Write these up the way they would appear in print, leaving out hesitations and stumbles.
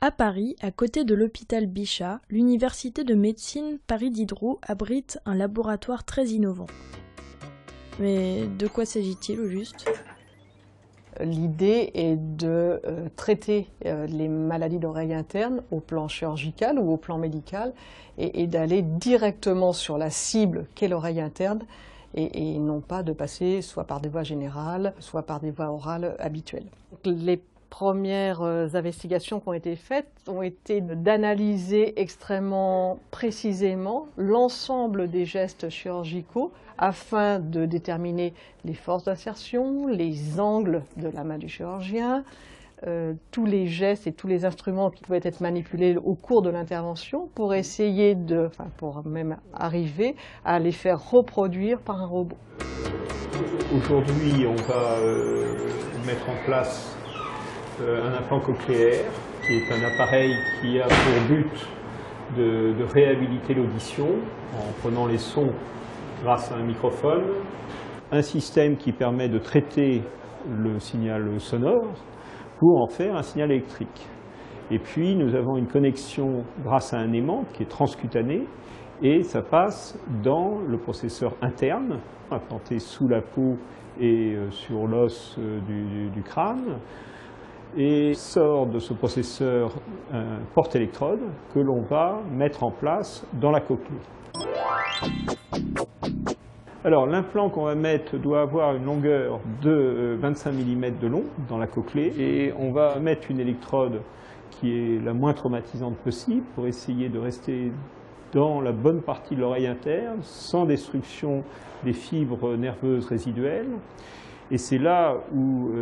À Paris, à côté de l'hôpital Bichat, l'université de médecine Paris Diderot abrite un laboratoire très innovant. Mais de quoi s'agit-il au juste ? L'idée est de traiter les maladies d'oreille interne au plan chirurgical ou au plan médical et d'aller directement sur la cible qu'est l'oreille interne et non pas de passer soit par des voies générales, soit par des voies orales habituelles. Les premières investigations qui ont été faites ont été d'analyser extrêmement précisément l'ensemble des gestes chirurgicaux afin de déterminer les forces d'insertion, les angles de la main du chirurgien, tous les gestes et tous les instruments qui pouvaient être manipulés au cours de l'intervention pour essayer pour même arriver à les faire reproduire par un robot. Aujourd'hui, on va mettre en place un implant cochléaire, qui est un appareil qui a pour but de réhabiliter l'audition en prenant les sons grâce à un microphone, un système qui permet de traiter le signal sonore pour en faire un signal électrique. Et puis nous avons une connexion grâce à un aimant qui est transcutané et ça passe dans le processeur interne, implanté sous la peau et sur l'os du crâne. Et sort de ce processeur un porte-électrode que l'on va mettre en place dans la cochlée. Alors l'implant qu'on va mettre doit avoir une longueur de 25 mm de long dans la cochlée et on va mettre une électrode qui est la moins traumatisante possible pour essayer de rester dans la bonne partie de l'oreille interne sans destruction des fibres nerveuses résiduelles. Et c'est là où,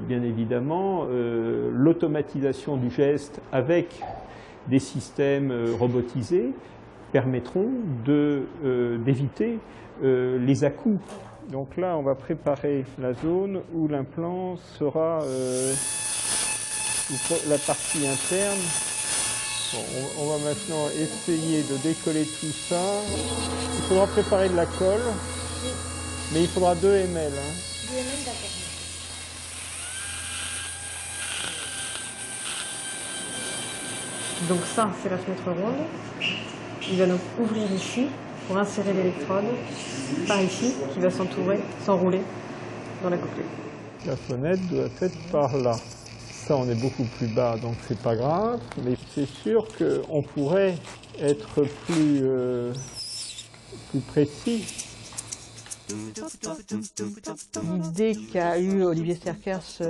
bien évidemment, l'automatisation du geste avec des systèmes robotisés permettront d'éviter les à-coups. Donc là, on va préparer la zone où l'implant sera la partie interne. Bon, on va maintenant essayer de décoller tout ça. Il faudra préparer de la colle, mais il faudra 2 ml. Donc ça, c'est la fenêtre ronde. Il va donc ouvrir ici pour insérer l'électrode par ici, qui va s'enrouler dans la cochlée. La fenêtre doit être par là. Ça, on est beaucoup plus bas, donc c'est pas grave. Mais c'est sûr qu'on pourrait être plus précis. L'idée qu'a eue Olivier Sterckers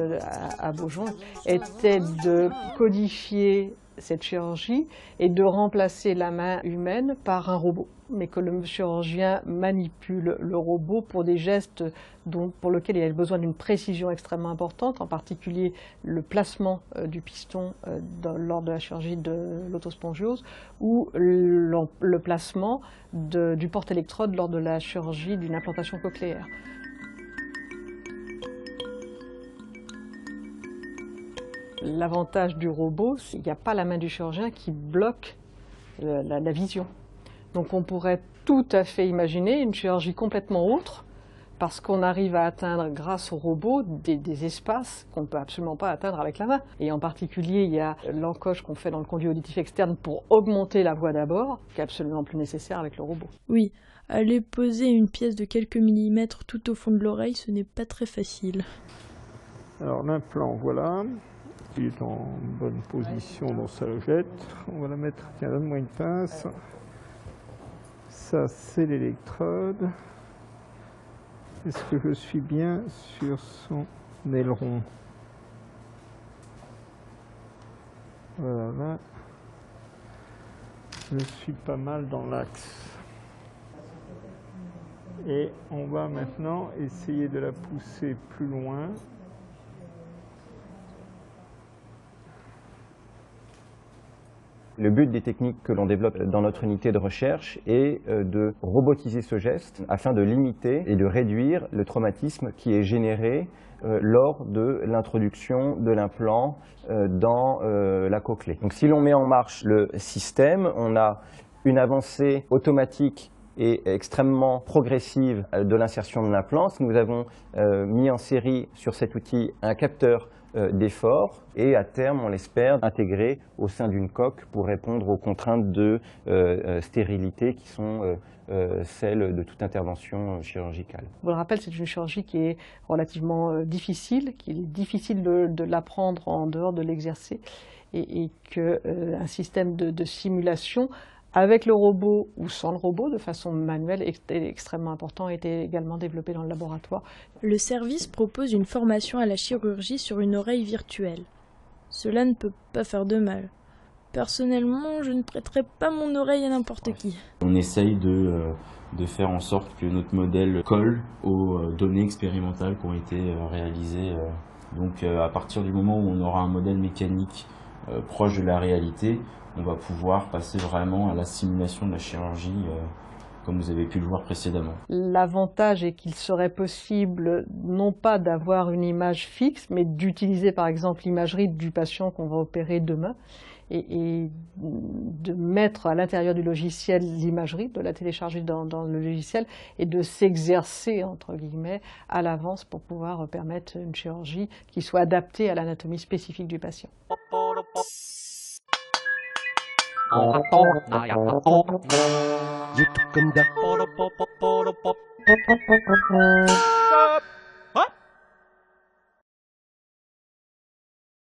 à Beaujon était de codifier cette chirurgie et de remplacer la main humaine par un robot, mais que le chirurgien manipule le robot pour des gestes pour lesquels il a besoin d'une précision extrêmement importante, en particulier le placement du piston lors de la chirurgie de l'autospongiose ou le placement du porte-électrode lors de la chirurgie d'une implantation cochléaire. L'avantage du robot, c'est qu'il n'y a pas la main du chirurgien qui bloque la vision. Donc on pourrait tout à fait imaginer une chirurgie complètement autre, parce qu'on arrive à atteindre, grâce au robot, des espaces qu'on ne peut absolument pas atteindre avec la main. Et en particulier, il y a l'encoche qu'on fait dans le conduit auditif externe pour augmenter la voix d'abord, qui est absolument plus nécessaire avec le robot. Oui, aller poser une pièce de quelques millimètres tout au fond de l'oreille, ce n'est pas très facile. Alors l'implant, voilà. Il est en bonne position dans sa logette. On va la mettre, tiens, donne-moi une pince. Ça, c'est l'électrode. Est-ce que je suis bien sur son aileron? Voilà. Je suis pas mal dans l'axe. Et on va maintenant essayer de la pousser plus loin. Le but des techniques que l'on développe dans notre unité de recherche est de robotiser ce geste afin de limiter et de réduire le traumatisme qui est généré lors de l'introduction de l'implant dans la cochlée. Donc si l'on met en marche le système, on a une avancée automatique et extrêmement progressive de l'insertion de l'implante. Nous avons mis en série sur cet outil un capteur d'effort et à terme, on l'espère, intégré au sein d'une coque pour répondre aux contraintes de stérilité qui sont celles de toute intervention chirurgicale. Je vous le rappelle, c'est une chirurgie qui est relativement difficile, qu'il est difficile de l'apprendre en dehors de l'exercer et qu'un système de simulation avec le robot ou sans le robot, de façon manuelle, est extrêmement important, a été également développé dans le laboratoire. Le service propose une formation à la chirurgie sur une oreille virtuelle. Cela ne peut pas faire de mal. Personnellement, je ne prêterai pas mon oreille à n'importe qui. On essaye de faire en sorte que notre modèle colle aux données expérimentales qui ont été réalisées. Donc à partir du moment où on aura un modèle mécanique proche de la réalité, on va pouvoir passer vraiment à la simulation de la chirurgie, comme vous avez pu le voir précédemment. L'avantage est qu'il serait possible non pas d'avoir une image fixe, mais d'utiliser par exemple l'imagerie du patient qu'on va opérer demain et de mettre à l'intérieur du logiciel l'imagerie, de la télécharger dans le logiciel et de s'exercer, entre guillemets, à l'avance pour pouvoir permettre une chirurgie qui soit adaptée à l'anatomie spécifique du patient. YouTube